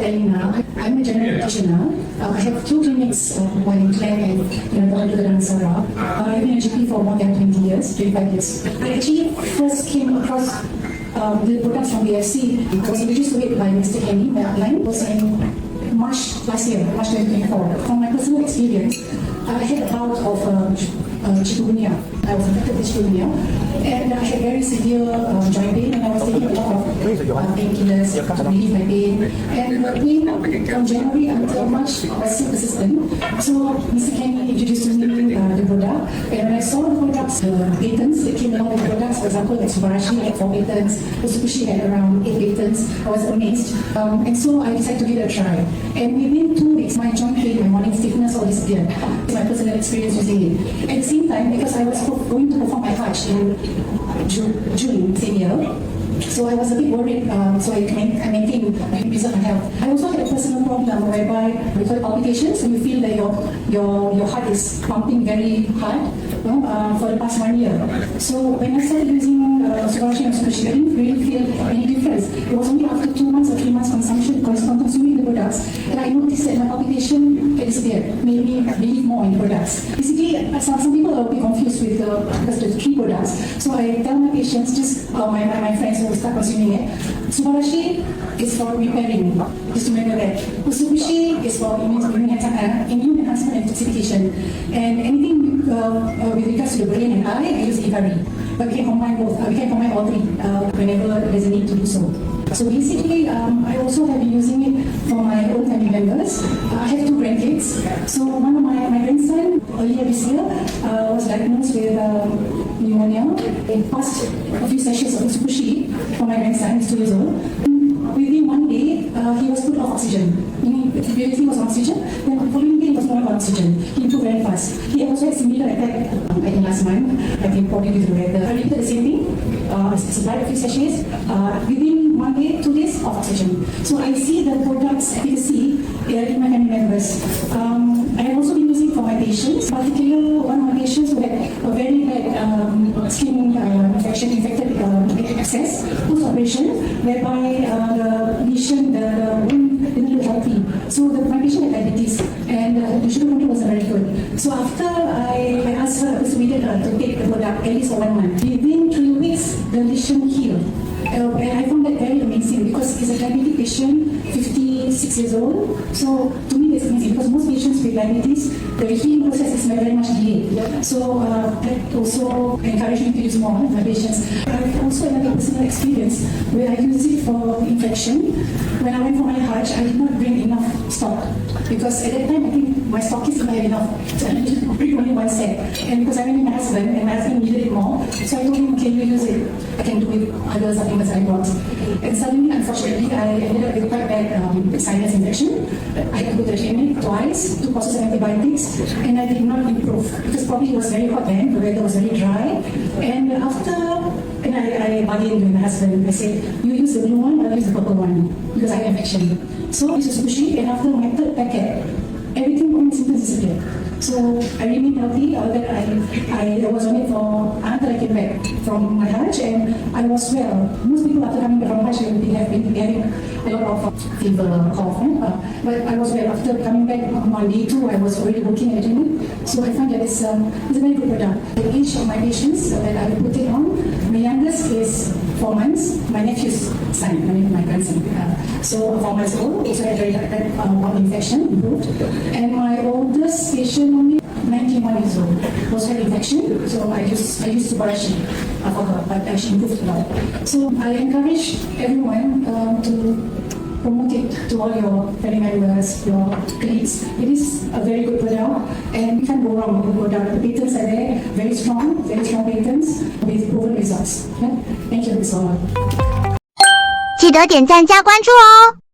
telling now, I'm a general practitioner. I have 2 clinics, one in Klang and the one to the Damansara. I've been a GP for more than 20 years, 25 years. I actually first came across the products from BFC. I was introduced to it by Mr. Kenny, my upline. It was in March last year, March 2024. From my personal experience, I had a bout of chikungunya. I was infected with chikungunya, and I had very severe joint pain, and I was taking a lot of painkillers to relieve my pain. And the pain from January until March was still persistent. So Mr. Kenny introduced to me the product, and when I saw the products, the patents that came along with the products, for example, like Subarashi had 4 patents, Usukushi had around 8 patents, I was amazed. And so I decided to give it a try. And within 2 weeks, my joint pain, my morning stiffness, all disappeared. It's my personal experience using it. At the same time, because I was going to perform my Hajj in June same year, so I was a bit worried, so I maintained preserve my health. I also had a personal problem whereby we call it palpitations, so you feel that your heart is pumping very hard for the past 1 year. So when I started using Subarashi and Usukushi, I didn't really feel any difference. It was only after 2 months or 3 months consumption, consuming the products, that I noticed that my palpitation had disappeared, made me believe more in the products. Basically, some people will be confused with the 3 products. So I tell my patients, just my friends who start consuming it, Subarashi is for repairing, just to remember that. Usukushi is for immune enhancement and detoxification. And anything with regards to the brain and eye, I use Ivari. But we can combine both. We can combine all 3 whenever there's a need to do so. So basically, I also have been using it for my own family members. I have 2 grandkids. So one of my grandson earlier this year was diagnosed with pneumonia. I passed a few sessions of Usukushi for my grandson, he's 2 years old. Within 1 day, he was put off oxygen. Meaning, if he was on oxygen, then the following day he was not on oxygen. He improved very fast. He also had similar attack, I think last month. I think probably due to the weather. I repeated the same thing. Supplied a few sachets. Within 1 day, 2 days of oxygen. So I see the product's efficacy in my family members. I have also been using for my patients, particularly one of my patients who had a very bad skin infection, infected access, post-operation, whereby the lesion, the wound didn't look healthy. So my patient had diabetes, and the sugar control wasn't very good. So after I asked her, persuaded her to take the product at least for 1 month. Within 3 weeks, the lesion healed. And I found that very amazing because he's a diabetic patient, 56 years old. So to me, that's amazing because most patients with diabetes, the healing process is very much delayed. So that also encouraged me to use more with my patients. I've also had a personal experience where I use it for infection. When I went for my Hajj, I did not bring enough stock because at that time I think my stock is not have enough. So I needed to bring only 1 set. And because I went with my husband and my husband needed it more, so I told him, okay, you use it. I can do with other supplements I bought. And suddenly, unfortunately, I ended up with quite bad sinus infection. I had to go to the clinic twice, 2 courses of antibiotics, and I did not improve because probably it was very hot then, the weather was very dry. And after, I bargained with my husband. I said, you use the blue one, I'll use the purple one because I have infection. So I used Usukushi, and after my 3rd packet, everything all my symptoms disappeared. So I remained healthy. I was on it for until I came back from my Hajj, and I was well. Most people after coming back from Hajj have been having a lot of fever, cough, but I was well. After coming back on day 2, I was already working at a clinic. So I find that it's a very good product. The age of my patients that I put it on, my youngest is 4 months. My nephew's son, my grandson. So 4 months old, also had very bad infection, improved. And my oldest patient, only 91 years old, also had infection. So I used Subarashi for her, but she improved a lot. So I encourage everyone to promote it to all your family members, your colleagues. It is a very good product, and you can't go wrong with the product. The patents are there, very strong patents with proven results. Yeah? Thank you so much. 记得点赞加关注哦。